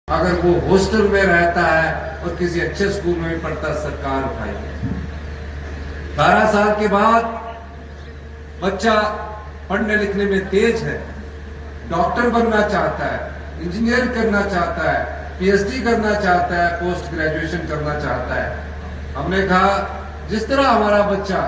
अगर वो हॉस्टल में रहता है और किसी अच्छे स्कूल में भी पढ़ता, सरकार उठाएगी। 12 साल के बाद बच्चा पढ़ने लिखने में तेज है, डॉक्टर बनना चाहता है, इंजीनियर करना चाहता है, पीएचडी करना चाहता है, पोस्ट ग्रेजुएशन करना चाहता है। हमने कहा जिस तरह हमारा बच्चा,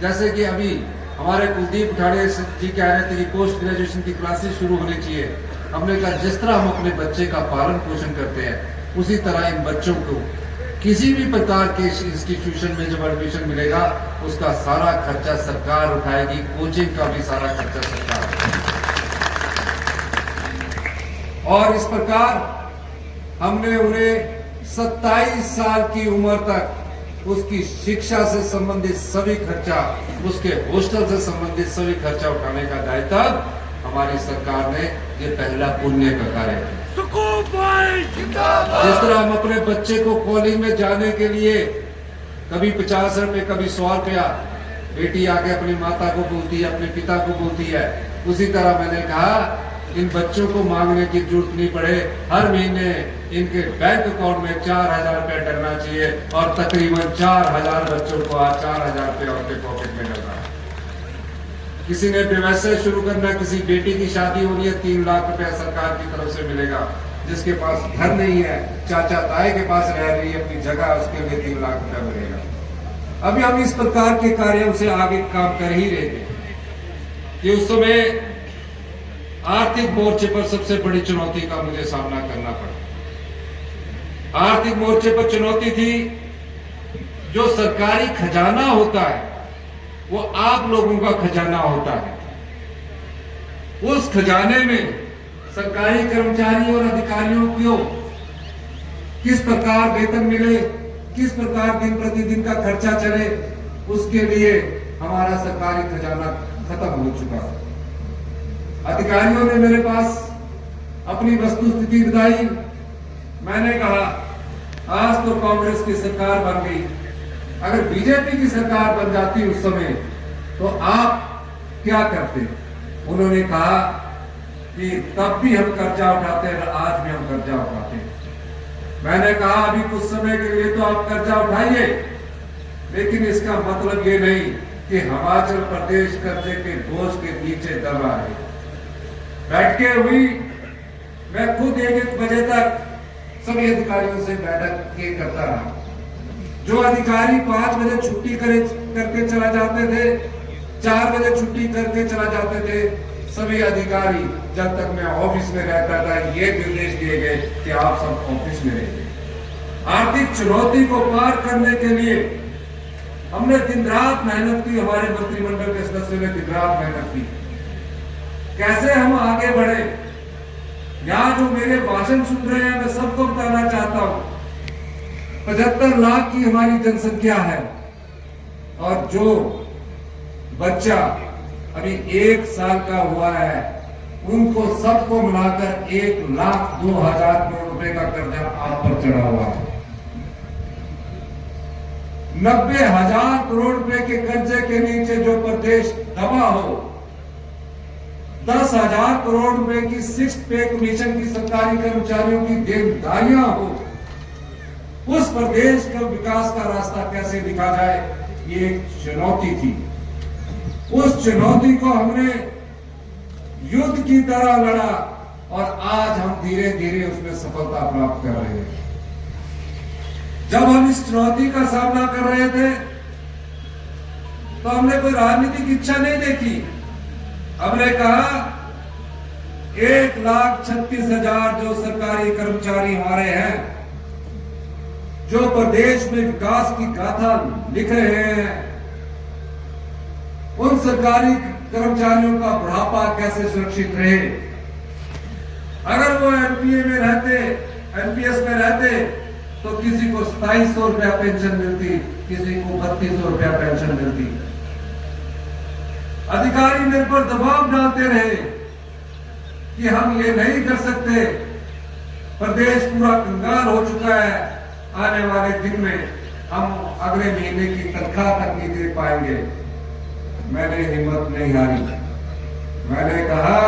जैसे कि अभी हमारे कुलदीप ठाणे जी कह रहे थे कि पोस्ट ग्रेजुएशन की क्लासेस शुरू होनी चाहिए, हमने कहा जिस तरह हम अपने बच्चे का पालन पोषण करते हैं उसी तरह इन बच्चों को किसी भी प्रकार के इंस्टीट्यूशन में जब एडमिशन मिलेगा उसका सारा खर्चा सरकार उठाएगी, कोचिंग का भी सारा खर्चा सरकार उठाएगी। और इस प्रकार हमने उन्हें 27 साल की उम्र तक उसकी शिक्षा से संबंधित सभी खर्चा, उसके हॉस्टल से संबंधित सभी खर्चा उठाने का दायित्व हमारी सरकार ने, ये पहला पुण्य का कार्य है। जिस तरह हम अपने बच्चे को कॉलेज में जाने के लिए कभी 50 रुपए कभी 100 रुपया बेटी आके अपनी माता को बोलती है, अपने पिता को बोलती है, उसी तरह मैंने कहा इन बच्चों को मांगने की जरूरत नहीं पड़े, हर महीने इनके बैंक अकाउंट में 4000 रुपया डलना चाहिए और तकरीबन 4000 बच्चों को आज 4000 रुपया उनके पॉकेट में डल रहा है। किसी ने व्यवसाय शुरू करना, किसी बेटी की शादी होनी है, 3 लाख रुपया सरकार की तरफ से मिलेगा। जिसके पास घर नहीं है, चाचा ताए के पास रह रही है अपनी जगह, उसके लिए 3 लाख रुपया मिलेगा। अभी हम इस प्रकार के कार्यों से आगे काम कर ही रहे थे कि उस समय आर्थिक मोर्चे पर सबसे बड़ी चुनौती का मुझे सामना करना पड़ा। आर्थिक मोर्चे पर चुनौती थी, जो सरकारी खजाना होता है वो आप लोगों का खजाना होता है। उस खजाने में सरकारी कर्मचारी और अधिकारियों को किस प्रकार वेतन मिले, किस प्रकार दिन प्रतिदिन का खर्चा चले, उसके लिए हमारा सरकारी खजाना खत्म हो चुका है। अधिकारियों ने मेरे पास अपनी वस्तुस्थिति बताई। मैंने कहा आज तो कांग्रेस की सरकार बन गई, अगर बीजेपी की सरकार बन जाती उस समय तो आप क्या करते? उन्होंने कहा कि तब भी हम कर्जा उठाते हैं, आज भी हम कर्जा उठाते हैं। मैंने कहा अभी कुछ समय के लिए तो आप कर्जा उठाइए, लेकिन इसका मतलब ये नहीं कि हिमाचल प्रदेश कर्जे के बोझ के नीचे दबा है। बैठ के हुई, मैं खुद 1-1 बजे तक सभी अधिकारियों से बैठक करता रहा। जो अधिकारी 5 बजे छुट्टी करके चला जाते थे, 4 बजे छुट्टी करके चला जाते थे, सभी अधिकारी जब तक मैं ऑफिस में रहता था ये निर्देश दिए गए कि आप सब ऑफिस में रहिए। आर्थिक चुनौती को पार करने के लिए हमने दिन रात मेहनत की, हमारे मंत्रिमंडल के सदस्यों ने दिन रात मेहनत की। कैसे हम आगे बढ़े, यहाँ जो मेरे भाषण सुन रहे हैं मैं सबको बताना चाहता हूं, 75 लाख की हमारी जनसंख्या है और जो बच्चा अभी 1 साल का हुआ है उनको सबको मिलाकर 1,02,000 करोड़ रुपए का कर्जा आप पर चढ़ा हुआ है। 90,000 करोड़ रुपए के कर्जे के नीचे जो प्रदेश दबा हो, 10,000 करोड़ रुपए की 6th पे कमीशन की सरकारी कर्मचारियों की देनदारियां हो, उस प्रदेश का विकास का रास्ता कैसे दिखा जाए, ये एक चुनौती थी। उस चुनौती को हमने युद्ध की तरह लड़ा और आज हम धीरे धीरे उसमें सफलता प्राप्त कर रहे हैं। जब हम इस चुनौती का सामना कर रहे थे तो हमने कोई राजनीतिक इच्छा नहीं देखी। हमने कहा 1,36,000 जो सरकारी कर्मचारी हमारे हैं, जो प्रदेश में विकास की गाथा लिख रहे हैं, उन सरकारी कर्मचारियों का बुढ़ापा कैसे सुरक्षित रहे। अगर वो एनपीए में रहते, एनपीएस में रहते तो किसी को 2700 रुपया पेंशन मिलती, किसी को 3200 रुपया पेंशन मिलती। अधिकारी मेरे पर दबाव डालते रहे कि हम ये नहीं कर सकते, प्रदेश पूरा कंगाल हो चुका है, आने वाले दिन में हम अगले महीने की तनख्वाह तक नहीं दे पाएंगे। मैंने हिम्मत नहीं हारी। मैंने कहा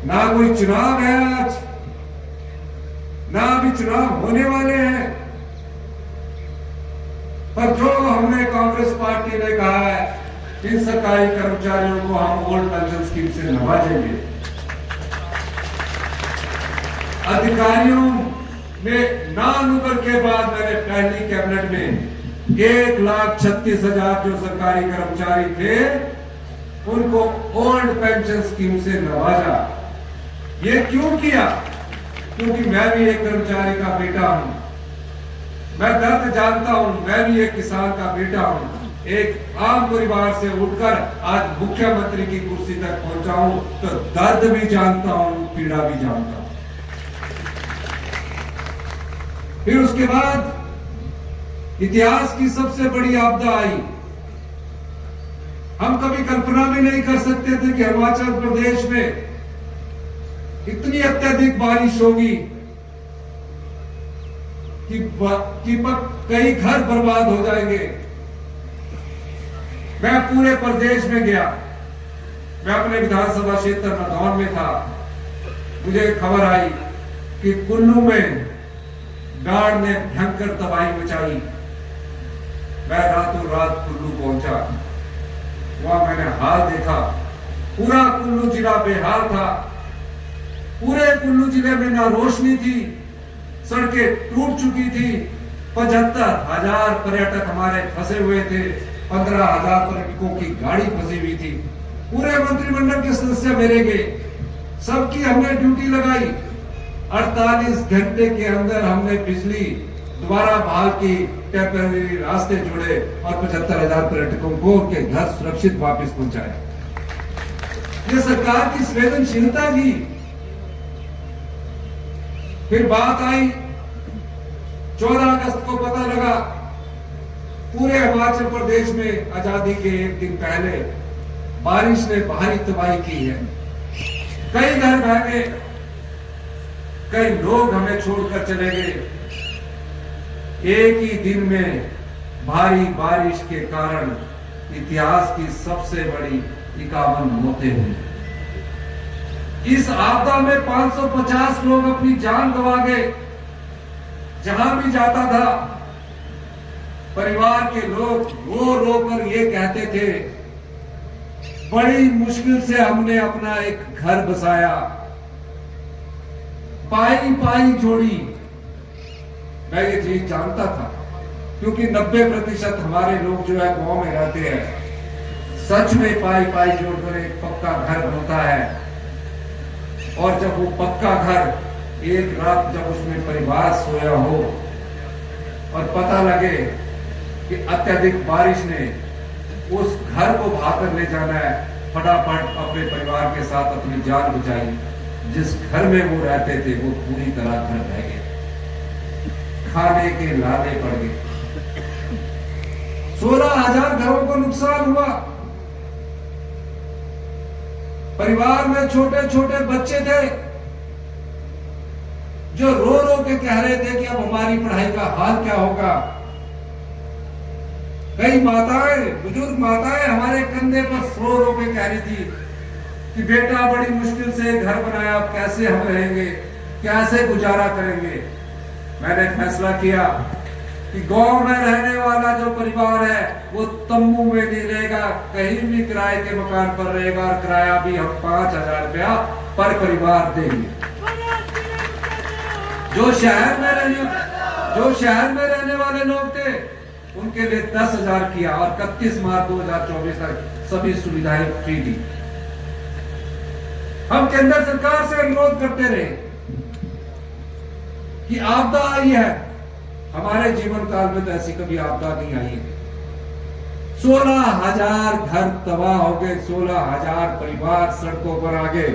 ना कोई चुनाव है आज, ना अभी चुनाव होने वाले हैं, पर जो हमने कांग्रेस पार्टी ने कहा है, इन सरकारी कर्मचारियों को हम ओल्ड पेंशन स्कीम से नवाजेंगे। अधिकारियों में नानुकर के बाद मैंने पहली कैबिनेट में 1,36,000 जो सरकारी कर्मचारी थे उनको ओल्ड पेंशन स्कीम से नवाजा। ये क्यों किया? क्योंकि मैं भी एक कर्मचारी का बेटा हूं, मैं दर्द जानता हूं, मैं भी एक किसान का बेटा हूं, एक आम परिवार से उठकर आज मुख्यमंत्री की कुर्सी तक पहुंचा हूं, तो दर्द भी जानता हूं, पीड़ा भी जानता हूं। फिर उसके बाद इतिहास की सबसे बड़ी आपदा आई। हम कभी कल्पना भी नहीं कर सकते थे कि हिमाचल प्रदेश में इतनी अत्यधिक बारिश होगी कि कई घर बर्बाद हो जाएंगे। मैं पूरे प्रदेश में गया, मैं अपने विधानसभा क्षेत्र नदौन में था, मुझे खबर आई कि कुल्लू में बाढ़ ने भयंकर तबाही मचाई। मैं रातों रात कुल्लू पहुंचा, वहां मैंने हाल देखा, पूरा कुल्लू जिला बेहाल था। पूरे कुल्लू जिले में ना रोशनी थी, सड़कें टूट चुकी थी, 75,000 पर्यटक हमारे फंसे हुए थे, 15,000 पर्यटकों की गाड़ी फंसी हुई थी। पूरे मंत्रिमंडल के सदस्य मेरे गए, सबकी हमने ड्यूटी लगाई। 48 घंटे के अंदर हमने बिजली दोबारा बहाल की, टेम्पररी रास्ते जोड़े और 75,000 पर्यटकों को उनके घर सुरक्षित वापस पहुंचाया। ये सरकार की संवेदनशीलता थी। फिर बात आई 14 अगस्त को पता लगा पूरे हिमाचल प्रदेश में आजादी के एक दिन पहले बारिश ने भारी तबाही की है। कई घर बह गए, कई लोग हमें छोड़कर चले गए। एक ही दिन में भारी बारिश के कारण इतिहास की सबसे बड़ी 51 मौतें हुई। इस आपदा में 550 लोग अपनी जान गंवा गए। जहां भी जाता था परिवार के लोग रो रो कर ये कहते थे, बड़ी मुश्किल से हमने अपना एक घर बसाया, पाई पाई जोड़ी। मैं ये चीज जानता था क्योंकि 90% हमारे लोग जो है गांव में रहते हैं। सच में पाई पाई जोड़कर एक पक्का घर बनता है, और जब वो पक्का घर एक रात जब उसमें परिवार सोया हो और पता लगे कि अत्यधिक बारिश ने उस घर को भागकर ले जाना है, फटाफट अपने परिवार के साथ अपनी जान बचाई। जिस घर में वो रहते थे वो पूरी तरह घर रह गए, खाने के लाले पड़ गए। 16,000 घरों को नुकसान हुआ। परिवार में छोटे छोटे बच्चे थे जो रो रो के कह रहे थे कि अब हमारी पढ़ाई का हाल क्या होगा। कई माताएं, बुजुर्ग माताएं हमारे कंधे पर रो रो के कह रही थी कि बेटा बड़ी मुश्किल से घर बनाया, अब कैसे हम रहेंगे, कैसे गुजारा करेंगे। मैंने फैसला किया कि गांव में रहने वाला जो परिवार है वो तंबू में नहीं रहेगा, कहीं भी किराए के मकान पर रहेगा, और किराया भी हम 5,000 रुपया पर परिवार देंगे। जो शहर में रहने वाले लोग थे उनके लिए 10,000 किया, और 31 मार्च 2024 तक सभी सुविधाएं फ्री दी। हम केंद्र सरकार से अनुरोध करते रहे कि आपदा आई है, हमारे जीवन काल में तो ऐसी कभी आपदा नहीं आई है। 16,000 घर तबाह हो गए, 16,000 परिवार सड़कों पर आ गए।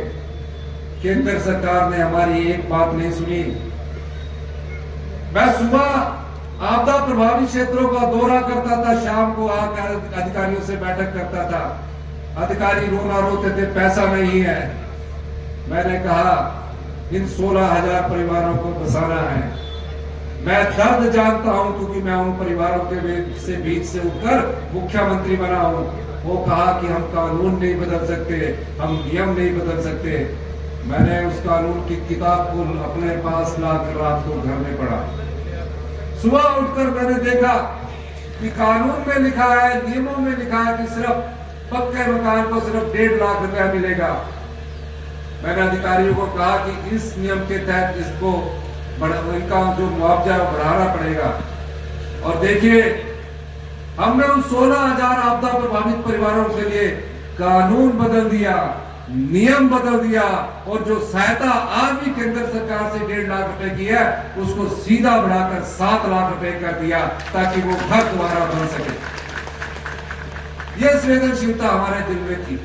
केंद्र सरकार ने हमारी एक बात नहीं सुनी। मैं सुबह आपदा प्रभावित क्षेत्रों का दौरा करता था, शाम को आकर अधिकारियों से बैठक करता था। अधिकारी रोना रोते थे, पैसा नहीं है। मैंने कहा इन 16,000 परिवारों को बसाना है। मैं दर्द जानता हूं क्योंकि मैं उन परिवारों के बीच से उठकर मुख्यमंत्री बना हूं। वो कहा कि हम कानून नहीं बदल सकते, हम नियम नहीं बदल सकते, मैंने उस कानून की किताब को अपने पास लाकर रात को घर में पढ़ा। सुबह उठकर मैंने देखा कि कानून में लिखा है, नियमों में लिखा है कि सिर्फ पक्के मकान को सिर्फ 1.5 लाख रुपया मिलेगा। मैंने अधिकारियों को कहा कि इस नियम के तहत इसको इनका जो मुआवजा है बढ़ाना पड़ेगा। और देखिए, हमने उन 16,000 आपदा प्रभावित परिवारों के लिए कानून बदल दिया, नियम बदल दिया, और जो सहायता आज भी केंद्र सरकार से 1.5 लाख रुपए की है उसको सीधा बढ़ाकर 7 लाख रुपए कर दिया, ताकि वो घर दोबारा बन सके। यह संवेदनशीलता हमारे दिल में थी।